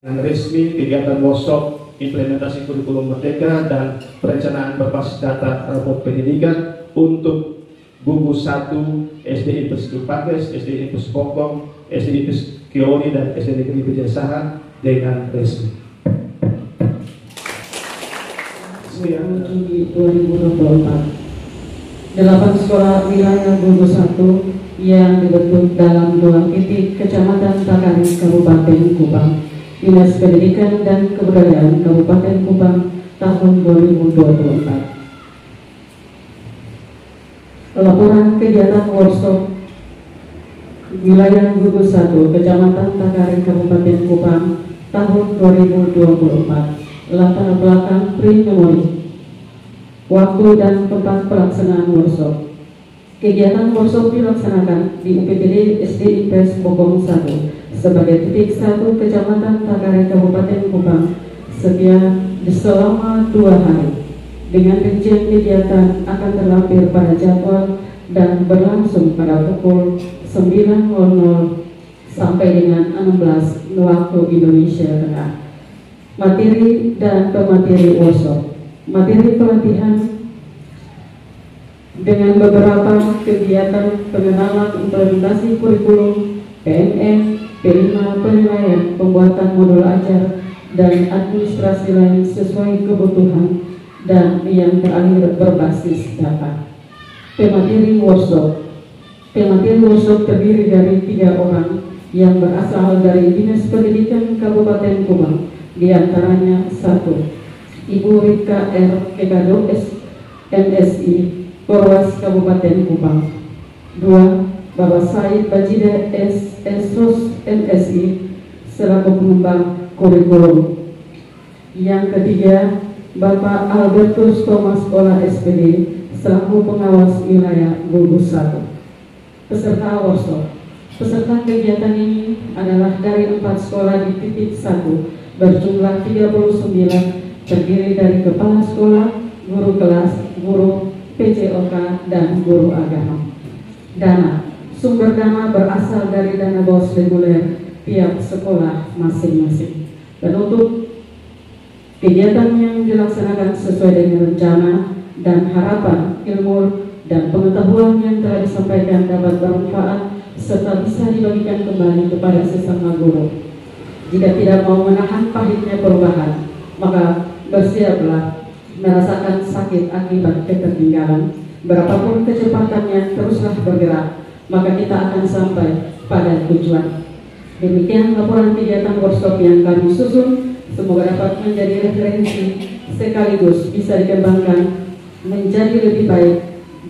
Dengan resmi kegiatan workshop implementasi kurikulum merdeka dan perencanaan berbasis data rapor pendidikan untuk gugus 1 SDI Pesisir Pakis, SDI Pesisir Bokong, SDI Pesisir Kiori dan SDI Negeri Bejasara dengan resmi. Juli 2024, 8 sekolah wilayah gugus 1 yang dibentuk dalam 2 titik Kecamatan Takari, Kabupaten Kupang, Dinas Pendidikan dan Kebudayaan Kabupaten Kupang tahun 2024. Laporan kegiatan workshop wilayah gugus 1 Kecamatan Takari, Kabupaten Kupang tahun 2024. Latar belakang pre-memori, waktu dan tempat pelaksanaan workshop. Kegiatan workshop dilaksanakan di UPTD SD IPS Bokong 1 sebagai titik 1 Kecamatan Takari, Kabupaten Kupang selama 2 hari. Dengan rincian kegiatan akan terlampir pada jadwal dan berlangsung pada pukul 9.00 sampai dengan 16 waktu Indonesia Tengah. Materi dan pemateri workshop. Materi pelatihan dengan beberapa kegiatan pengenalan implementasi kurikulum, PNN, P5 penilaian, pembuatan modul ajar, dan administrasi lain sesuai kebutuhan dan yang terakhir berbasis data. Pemateri workshop. Pemateri workshop terdiri dari 3 orang yang berasal dari Dinas Pendidikan Kabupaten Kupang. Di antaranya 1. Ibu Rika R. Kekado MSI Polres Kabupaten Kupang. 2. Bapak Said Bajide Esros MSI selaku pengembang kurikulum. Yang ketiga, Bapak Albertus Thomas Ola SPD selaku pengawas wilayah gugus 1. Peserta workshop. Peserta kegiatan ini adalah dari 4 sekolah di titik 1 berjumlah 39, terdiri dari kepala sekolah, guru kelas, guru PCOK, dan guru agama. Dana. Sumber dana berasal dari dana BOS reguler tiap sekolah masing-masing. Penutup. Kegiatan yang dilaksanakan sesuai dengan rencana dan harapan ilmu dan pengetahuan yang telah disampaikan dapat bermanfaat serta bisa dibagikan kembali kepada sesama guru. Jika tidak mau menahan pahitnya perubahan, maka bersiaplah merasakan sakit akibat ketertinggalan. Berapapun kecepatannya, teruslah bergerak, maka kita akan sampai pada tujuan. Demikian laporan kegiatan workshop yang kami susun. Semoga dapat menjadi referensi sekaligus bisa dikembangkan menjadi lebih baik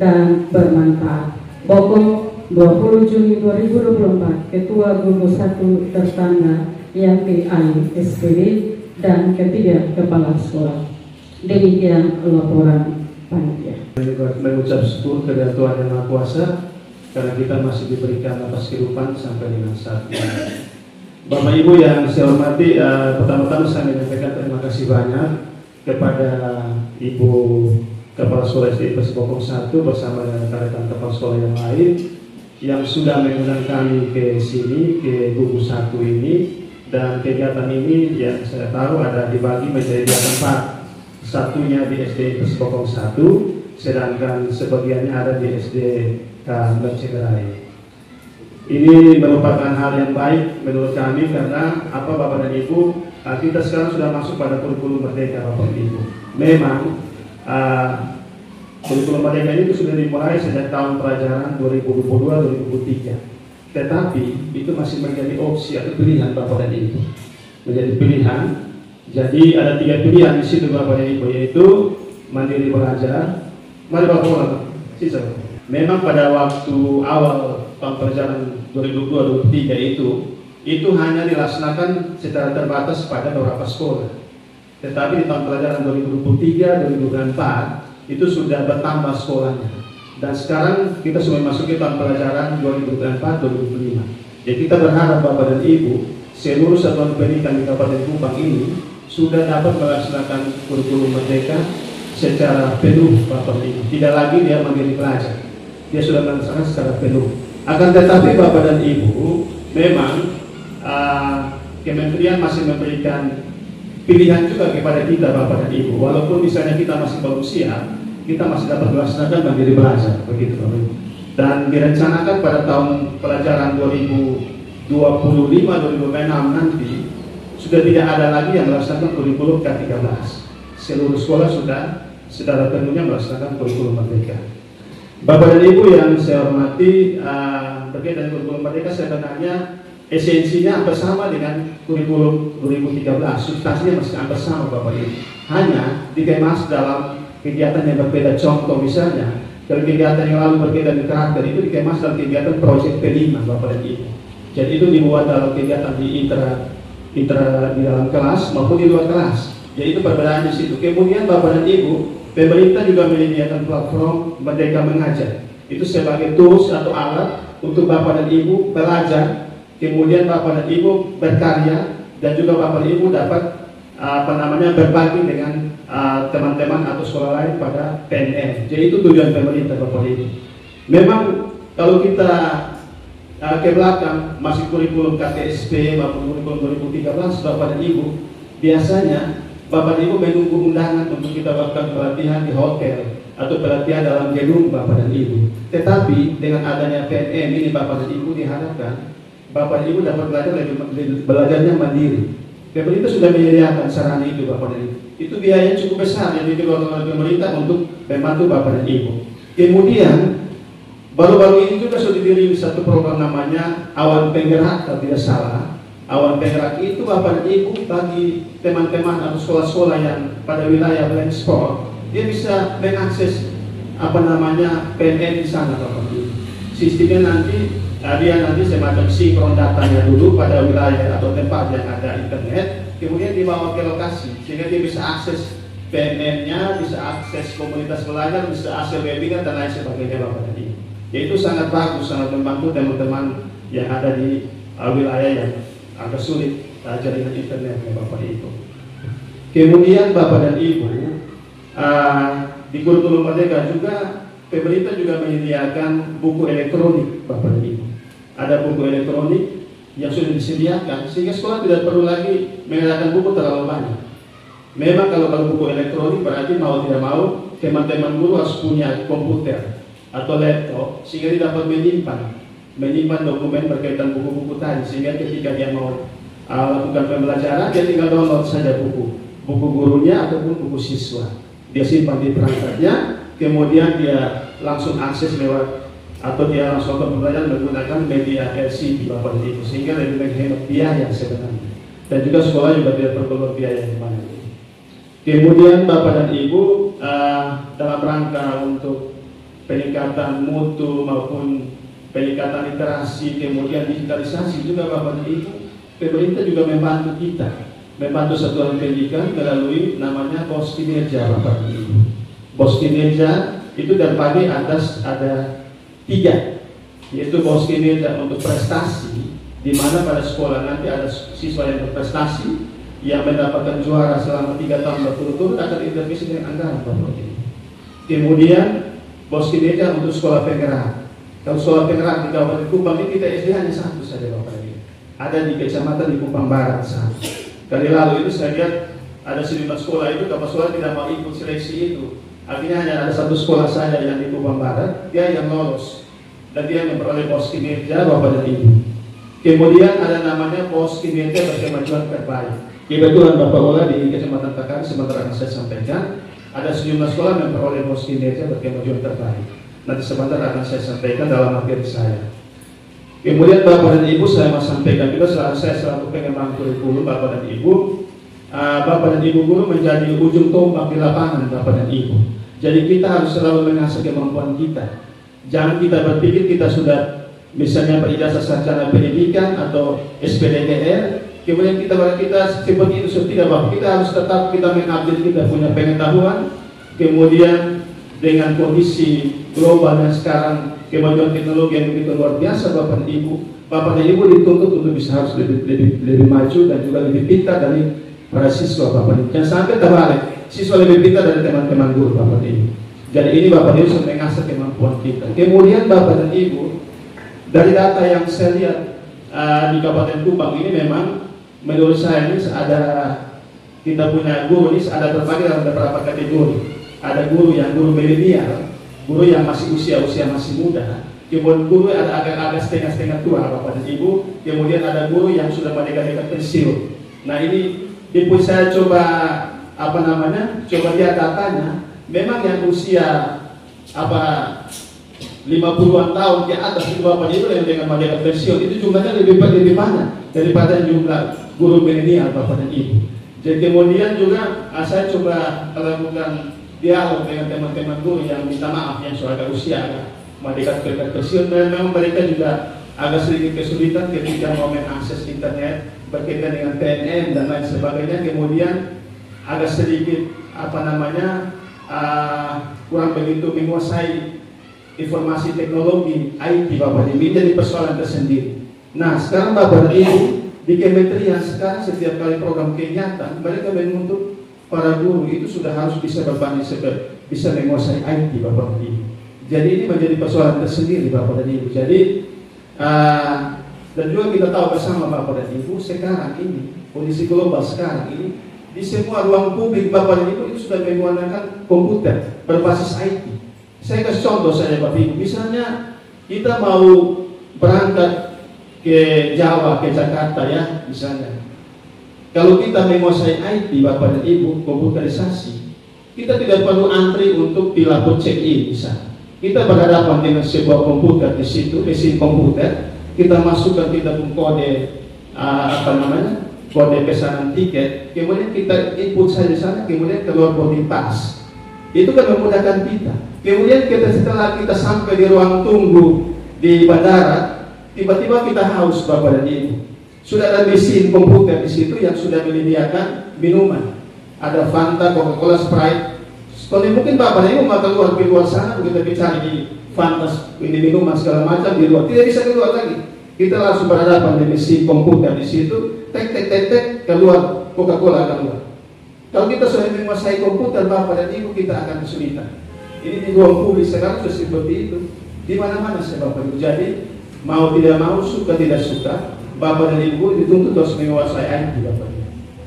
dan bermanfaat. Bokong 20 Juni 2024, Ketua Gugus 1 tertanda yang PI SPD dan ketiga kepala sekolah. Demikian laporan panitia. Mengucap syukur kepada Tuhan Yang Maha Kuasa karena kita masih diberikan nafas kehidupan sampai dengan saat ini. Bapak Ibu yang saya hormati, pertama-tama saya menyampaikan terima kasih banyak kepada Ibu Kepala Sekolah SD IPS Bokong 1 bersama dengan rekan kepala sekolah yang lain yang sudah mengundang kami ke sini, ke gugus 1 ini. Dan kegiatan ini yang saya tahu ada dibagi menjadi 2 tempat. Satunya di SD IPS Bokong 1, sedangkan sebagiannya ada di SD Cenggerai. Ini merupakan hal yang baik menurut kami karena Bapak dan Ibu, kita sekarang sudah masuk pada kurikulum merdeka Bapak dan Ibu. Memang kurikulum merdeka itu sudah dimulai sejak tahun pelajaran 2022-2023. Tetapi itu masih menjadi opsi atau pilihan Bapak dan Ibu, menjadi pilihan. Jadi ada 3 pilihan di situ Bapak dan Ibu, yaitu mandiri belajar. Mari Bapak ulang. Sisa. Memang pada waktu awal tahun pelajaran 2022-2023 itu hanya dilaksanakan secara terbatas pada beberapa sekolah. Tetapi di tahun pelajaran 2023-2024 itu sudah bertambah sekolahnya. Dan sekarang kita sudah memasuki tahun pelajaran 2024-2025. Jadi kita berharap Bapak dan Ibu, seluruh satuan pendidikan di Kabupaten Kupang ini sudah dapat melaksanakan kurikulum merdeka secara penuh Bapak dan Ibu. Tidak lagi dia mandiri belajar, dia sudah melaksanakan secara penuh. Akan tetapi Bapak dan Ibu, memang Kementerian masih memberikan pilihan juga kepada kita Bapak dan Ibu. Walaupun misalnya kita masih belum siap, kita masih dapat melaksanakan mandiri belajar, begitu Bapak Ibu. Dan direncanakan pada tahun pelajaran 2025-2026 nanti sudah tidak ada lagi yang melaksanakan kurikulum K13. Seluruh sekolah sudah secara penuhnya melaksanakan kurikulum merdeka. Bapak dan Ibu yang saya hormati, terkait dengan kurikulum merdeka sebenarnya esensinya hampir sama dengan kurikulum 2013, substansinya masih hampir sama Bapak Ibu. Hanya dikemas dalam kegiatan yang berbeda. Contoh misalnya, kalau kegiatan yang lalu berkaitan dengan karakter itu dikemas dalam kegiatan proyek P5 Bapak dan Ibu. Jadi itu dibuat dalam kegiatan di di dalam kelas maupun di luar kelas. Jadi itu perbedaan di situ. Kemudian Bapak dan Ibu, pemerintah juga menyediakan platform Merdeka Mengajar. Itu sebagai tools atau alat untuk Bapak dan Ibu belajar. Kemudian Bapak dan Ibu berkarya dan juga Bapak dan Ibu dapat berbagi dengan teman-teman atau sekolah lain pada PNN. Jadi itu tujuan pemerintah Bapak dan Ibu. Memang kalau kita ke belakang masih kurikulum KTSP maupun kurikulum 2013 Bapak dan Ibu, biasanya Bapak dan Ibu menunggu undangan untuk kita lakukan pelatihan di hotel atau pelatihan dalam gedung Bapak dan Ibu. Tetapi dengan adanya PNN ini Bapak dan Ibu diharapkan Bapak dan Ibu dapat belajarnya mandiri. Pemerintah sudah menyediakan sarana itu Bapak dan Ibu. Itu biaya cukup besar yang dikeluarkan oleh pemerintah untuk membantu Bapak dan Ibu. Kemudian baru-baru ini juga sudah dirilis satu program namanya Awan Penggerak, kalau tidak salah. Awan Penggerak itu Bapak dan Ibu bagi teman-teman atau sekolah-sekolah yang pada wilayah blank spot, dia bisa mengakses PNN di sana Bapak dan Ibu. Sistemnya nanti dia nanti semacam sinkron datanya dulu pada wilayah atau tempat yang ada internet, kemudian dibawa ke lokasi sehingga dia bisa akses PNN-nya, bisa akses komunitas belajar, bisa akses webinar dan lain sebagainya Bapak dan Ibu. Yaitu sangat bagus, sangat membantu teman-teman yang ada di wilayah yang agak sulit jaringan internet ya Bapak dan Ibu. Kemudian Bapak dan Ibu, di kurikulum merdeka juga pemerintah juga menyediakan buku elektronik Bapak dan Ibu. Ada buku elektronik yang sudah disediakan sehingga sekolah tidak perlu lagi mengadakan buku terlalu banyak. Memang kalau buku elektronik berarti mau tidak mau teman-teman guru harus punya komputer atau laptop sehingga dia dapat menyimpan dokumen berkaitan buku-buku tadi, sehingga ketika dia mau lakukan pembelajaran dia tinggal download saja buku gurunya ataupun buku siswa, dia simpan di perangkatnya, kemudian dia langsung akses lewat atau dia langsung pembelajaran menggunakan media LCD Bapak dan Ibu, sehingga lebih menghemat biaya sebenarnya, dan juga sekolah juga tidak perlu biaya yang banyak. Kemudian Bapak dan Ibu, dalam rangka untuk peningkatan mutu maupun peningkatan literasi, kemudian digitalisasi juga Bapak dan Ibu, pemerintah juga membantu kita, membantu satuan pendidikan melalui namanya pos kinerja Bapak dan Ibu. Pos kinerja itu dari atas ada 3, yaitu pos kinerja untuk prestasi, di mana pada sekolah nanti ada siswa yang berprestasi yang mendapatkan juara selama 3 tahun berturut-turut akan intervensi dengan anggaran Bapak dan Ibu. Kemudian pos kinerja untuk sekolah penggerak. Kalau sekolah penggerak di Kabupaten Kupang ini kita SD hanya 1 saja Bapak Ibu. Ada di kecamatan di Kupang Barat sana. Kali lalu itu saya lihat ada 9 sekolah itu, kapal sekolah tidak mau ikut seleksi itu. Artinya hanya ada 1 sekolah saja yang di Kupang Barat, dia yang lolos dan dia memperoleh pos kinerja Bapak dan Ibu. Kemudian ada namanya pos kinerja berkemajuan terbaik. Kebetulan Bapak Ola di Kecamatan Takari sebentar akan saya sampaikan, ada sejumlah sekolah yang memperoleh pos kinerja berkemajuan terbaik. Nanti sebentar akan saya sampaikan dalam materi saya. Kemudian Bapak dan Ibu, saya mau sampaikan juga, saya selaku pengembang kurikulum Bapak dan Ibu. Bapak dan Ibu guru menjadi ujung tombak di lapangan Bapak dan Ibu. Jadi kita harus selalu mengasah kemampuan kita. Jangan kita berpikir kita sudah misalnya berijazah sarjana pendidikan atau SPDTR, kemudian kita seperti itu. Tidak Bapak, kita harus tetap kita mengupdate, kita punya pengetahuan. Kemudian dengan kondisi global yang sekarang kemajuan teknologi yang begitu luar biasa Bapak dan Ibu dituntut untuk bisa harus lebih maju dan juga lebih pintar dari para siswa Bapak dan Ibu. Jangan sampai terbalik, siswa lebih pintar dari teman-teman guru Bapak dan Ibu. Jadi ini Bapak dan Ibu sudah mengasah kemampuan kita. Kemudian Bapak dan Ibu, dari data yang saya lihat di Kabupaten Kupang ini memang menurut saya ini kita punya guru ini ada terbagi dalam beberapa kategori. Ada guru yang guru milenial, guru yang masih usia masih muda. Kemudian guru ada agak setengah tua Bapak dan Ibu. Kemudian ada guru yang sudah dekat pensiun. Nah ini ibu saya coba coba lihat datanya. Memang yang usia 50-an tahun ke atas itu Bapak Ibu yang dengan dekat pensiun itu jumlahnya lebih banyak daripada jumlah guru milenial Bapak dan Ibu. Jadi kemudian juga saya coba melakukan dialog dengan teman-teman guru yang minta maaf yang sudah agak usia dekat pensiun, dan memang mereka juga agak sedikit kesulitan ketika mau mengakses internet berkaitan dengan PNN dan lain sebagainya. Kemudian agak sedikit kurang begitu menguasai informasi teknologi IT Bapak Ibu, jadi persoalan tersendiri. Nah sekarang Bapak Ibu di Kementerian sekarang setiap kali program kegiatan mereka menuntut para guru itu sudah harus bisa bisa menguasai IT Bapak Ibu. Jadi ini menjadi persoalan tersendiri Bapak dan Ibu. Jadi dan juga kita tahu bersama Bapak dan Ibu sekarang ini kondisi global sekarang ini di semua ruang publik Bapak dan Ibu itu sudah menggunakan komputer berbasis IT. Saya kasih contoh saja Bapak Ibu. Misalnya kita mau berangkat ke Jawa, ke Jakarta ya misalnya. Kalau kita menguasai IT Bapak dan Ibu, komputerisasi, kita tidak perlu antri untuk di lapor check-in misalnya. Kita berhadapan dengan sebuah komputer di situ, mesin komputer, kita masukkan kita pun kode kode pesanan tiket, kemudian kita input saja di sana, kemudian keluar boarding pass. Itu kan memudahkan kita. Kemudian setelah kita sampai di ruang tunggu di bandara, tiba-tiba kita haus Bapak dan Ibu. Sudah ada mesin komputer di situ yang sudah menyediakan minuman. Ada Fanta, Coca-Cola, Sprite. Kalau mungkin Bapak dan Ibu mau keluar sana, kita bicara di Fanta, ini minuman segala macam di luar, tidak bisa keluar lagi. Kita langsung berhadapan dengan mesin komputer di situ, tek keluar Coca-Cola keluar. Kalau kita sudah menguasai komputer Bapak dan Ibu, kita akan kesulitan. Ini di ruang publik sekarang sudah seperti itu, di mana-mana Bapak Ibu. Jadi mau tidak mau, suka tidak suka, Bapak dan Ibu dituntut harus menguasai IT Bapak Ibu.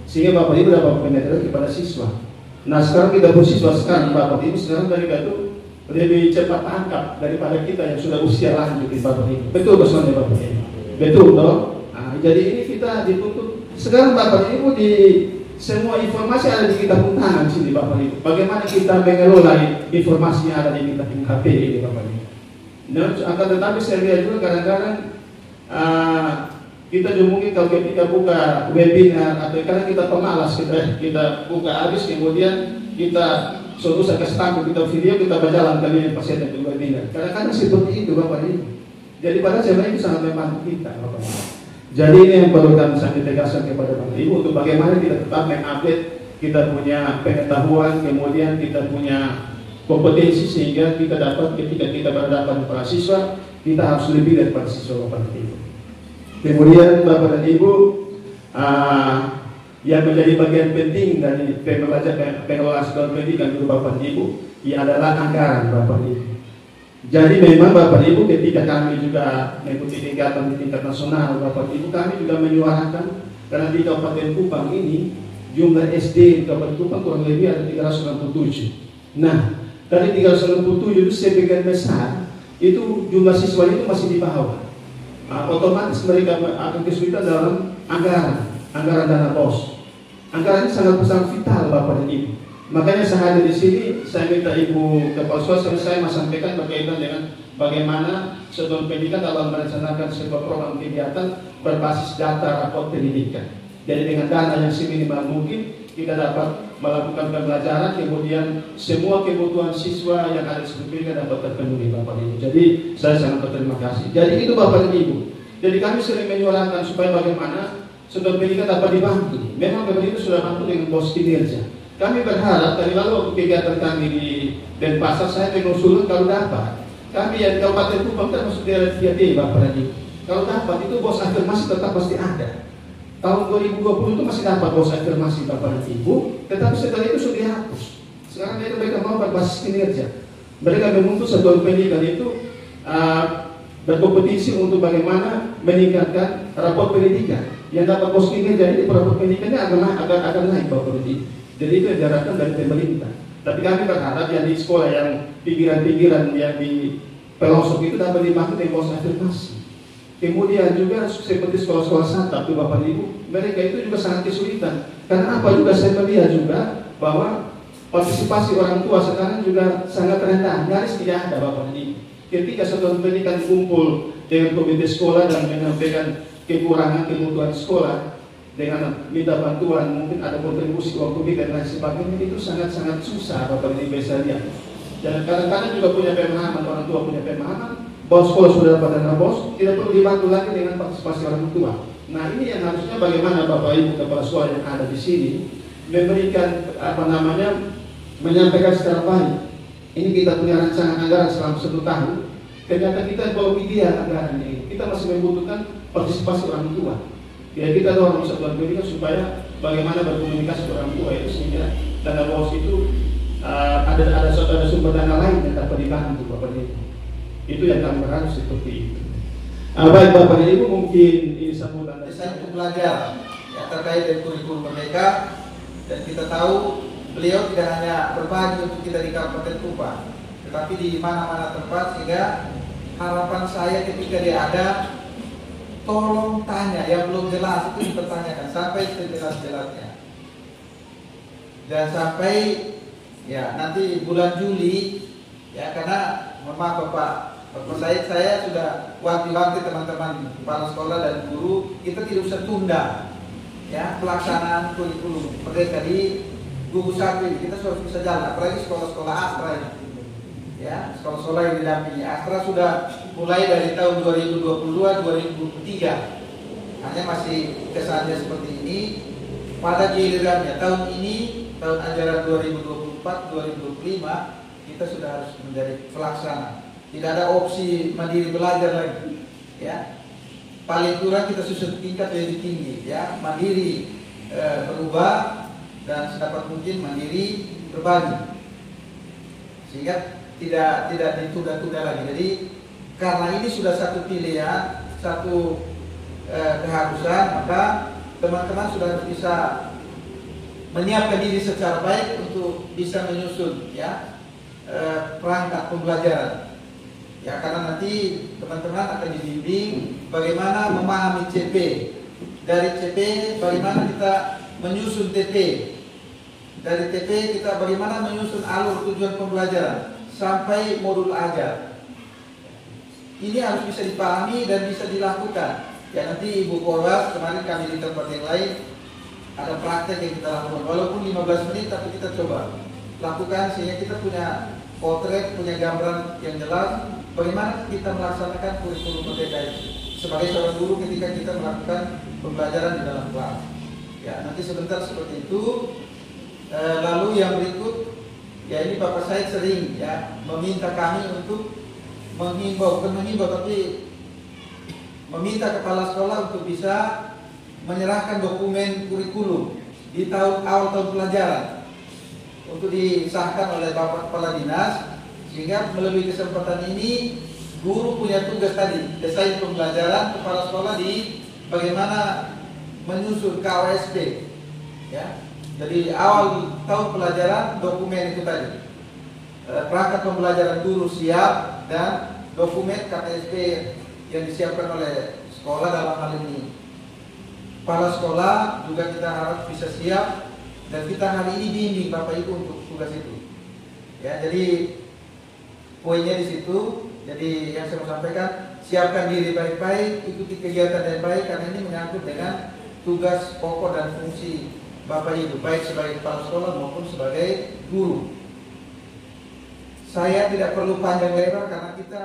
Sehingga Bapak Ibu dapat penetrasi kepada siswa. Nah sekarang kita siswa sekarang Bapak Ibu sekarang mereka itu lebih cepat tangkap daripada kita yang sudah usia lanjut di Bapak Ibu. Betul besoalnya Bapak Ibu. Betul toh. Nah, jadi ini kita dituntut sekarang Bapak Ibu di semua informasi ada di kita pun tangan sini Bapak Ibu. Bagaimana kita mengelola informasi yang ada di kita pun HP ini Bapak Ibu. Nah, akan tetapi saya lihat juga kadang-kadang kita juga mungkin kalau ketika buka webinar atau karena kita pemalas kita buka habis kemudian kita suatu saat kestampu kita video kita berjalan kali pasien yang webinar. Kadang-kadang seperti itu Bapak Ibu. Jadi pada sebenarnya itu sangat membantu kita Bapak Ibu. Jadi ini yang perlu kami tegaskan kepada Bapak Ibu untuk bagaimana kita tetap mengupdate kita punya pengetahuan, kemudian kita punya kompetensi sehingga kita dapat ketika kita berhadapan dengan para siswa kita harus lebih daripada siswa Bapak Ibu. Kemudian Bapak dan Ibu yang menjadi bagian penting dari pengelolaan sekolah pendidikan itu Bapak dan Ibu adalah anggaran Bapak dan Ibu. Jadi memang Bapak dan Ibu ketika kami juga mengikuti kegiatan di tingkat nasional Bapak dan Ibu kami juga menyuarakan karena di Kabupaten Kupang ini jumlah SD di Kabupaten Kupang kurang lebih ada 397. Nah dari 397 itu sebagian besar itu jumlah siswa itu masih di bawah. Otomatis mereka akan kesulitan dalam anggaran dana BOS. Anggaran ini sangat vital Bapak dan Ibu. Makanya saya hadir di sini, saya minta Ibu Kepala Sekolah saya sampaikan berkaitan dengan bagaimana satuan pendidikan dalam merencanakan sebuah program kegiatan berbasis data rapor pendidikan. Jadi dengan dana yang seminimal mungkin kita dapat melakukan pembelajaran, kemudian semua kebutuhan siswa yang ada di sekolah pendidikan dapat terpenuhi Bapak Ibu. Jadi saya sangat berterima kasih. Jadi itu Bapak dan Ibu. Jadi kami sering menyuarakan supaya bagaimana satuan pendidikan dapat dibantu. Memang Bapak Ibu sudah bantu dengan pos kinerja. Kami berharap dari lalu waktu kegiatan kami di Denpasar saya mengusulkan kalau dapat kami yang Kabupaten Kupang termasuk daerah 3D Bapak dan Ibu. Kalau dapat itu bos afirmasi tetap pasti ada. Tahun 2020 itu masih dapat bos afirmasi Bapak dan Ibu, tetapi setelah itu sudah dihapus. Sekarang mereka mau berbasis kinerja. Mereka menuntut satuan pendidikan itu berkompetisi untuk bagaimana meningkatkan rapor pendidikan. yang dapat pos kinerja ini produk pendidikannya akan naik Bapak Ibu. Jadi itu yang diharapkan dari pemerintah. Tapi kami berharap yang di sekolah yang pinggiran-pinggiran yang di pelosok itu dapat dibangun dengan pos afirmasi. Kemudian juga seperti sekolah-sekolah santap tuh Bapak Ibu, mereka itu juga sangat kesulitan. Karena apa juga saya melihat juga bahwa partisipasi orang tua sekarang juga sangat rendah, nyaris tidak ada Bapak Ibu. Ketika satuan pendidikan kumpul dengan komite sekolah dan menyampaikan kekurangan kebutuhan sekolah dengan minta bantuan, mungkin ada kontribusi uang komite dan lain sebagainya, itu sangat-sangat susah Bapak Ibu bisa lihat. Dan kadang-kadang juga punya pemahaman, orang tua punya pemahaman bahwa sekolah sudah dapat dana bos, tidak perlu dibantu lagi dengan partisipasi orang tua. Nah ini yang harusnya bagaimana Bapak Ibu kepala sekolah yang ada di sini memberikan menyampaikan secara baik. Ini kita punya rancangan anggaran selama 1 tahun. Ternyata kita kalau media anggaran ini, kita masih membutuhkan partisipasi orang tua. Ya kita dorong satuan pendidikan supaya bagaimana berkomunikasi dengan orang tua itu sehingga dana bos itu ada sumber dana lain yang dapat dibantu Bapak Ibu. Itu yang kami berharap seperti itu. Baik Bapak Ibu, mungkin ini sambutan dari saya untuk belajar ya, terkait dengan kurikulum Merdeka, dan kita tahu beliau tidak hanya berbagi untuk kita di Kabupaten Tuban, tetapi di mana-mana tempat, sehingga harapan saya ketika dia ada, tolong tanya yang belum jelas itu dipertanyakan sampai sejelas-jelasnya. Dan sampai ya nanti bulan Juli ya, karena mohon maaf Bapak saya sudah wanti-wanti teman-teman kepala sekolah dan guru, kita tidak usah tunda ya pelaksanaan kurikulum Merdeka di gugus 1 ini. Kita harus bisa jalan, apalagi sekolah-sekolah Astra ini ya, sekolah-sekolah yang didampingi Astra sudah mulai dari tahun 2022-2023, hanya masih kesannya seperti ini. Pada gilirannya tahun ini, tahun ajaran 2024-2025, kita sudah harus menjadi pelaksana. Tidak ada opsi mandiri belajar lagi, ya. Paling kurang kita susun tingkat lebih tinggi, ya. Mandiri berubah dan sedapat mungkin mandiri berbagi, sehingga tidak ditunda-tunda lagi. Jadi karena ini sudah satu pilihan, satu keharusan, maka teman-teman sudah bisa menyiapkan diri secara baik untuk bisa menyusun, ya, perangkat pembelajaran. Ya, karena nanti teman-teman akan dibimbing bagaimana memahami CP. Dari CP bagaimana kita menyusun TP. Dari TP kita bagaimana menyusun alur tujuan pembelajaran sampai modul ajar. Ini harus bisa dipahami dan bisa dilakukan. Ya, nanti Ibu Polwas, kemarin kami di tempat yang lain ada praktek yang kita lakukan. Walaupun 15 menit tapi kita coba lakukan sehingga kita punya potret, punya gambaran yang jelas bagaimana kita melaksanakan kurikulum Merdeka itu sebagai seorang guru ketika kita melakukan pembelajaran di dalam kelas. Ya, nanti sebentar seperti itu. Lalu yang berikut, ya ini Bapak saya sering ya meminta kami untuk mengimbau, bukan mengimbau tapi meminta kepala sekolah untuk bisa menyerahkan dokumen kurikulum di awal tahun pelajaran untuk disahkan oleh Bapak Kepala Dinas, sehingga melalui kesempatan ini guru punya tugas tadi desain pembelajaran, kepala sekolah di bagaimana menyusun KWSP, ya. Jadi awal tahun pelajaran dokumen itu tadi, perangkat pembelajaran guru siap dan dokumen KTSP yang disiapkan oleh sekolah dalam hal ini. Kepala sekolah juga kita harap bisa siap, dan kita hari ini bimbing Bapak Ibu untuk tugas itu. Ya, jadi poinnya di situ. Jadi yang saya mau sampaikan, siapkan diri baik-baik, ikuti kegiatan yang baik, karena ini menyangkut dengan tugas pokok dan fungsi Bapak Ibu, baik sebagai kepala sekolah maupun sebagai guru. Saya tidak perlu panjang lebar karena kita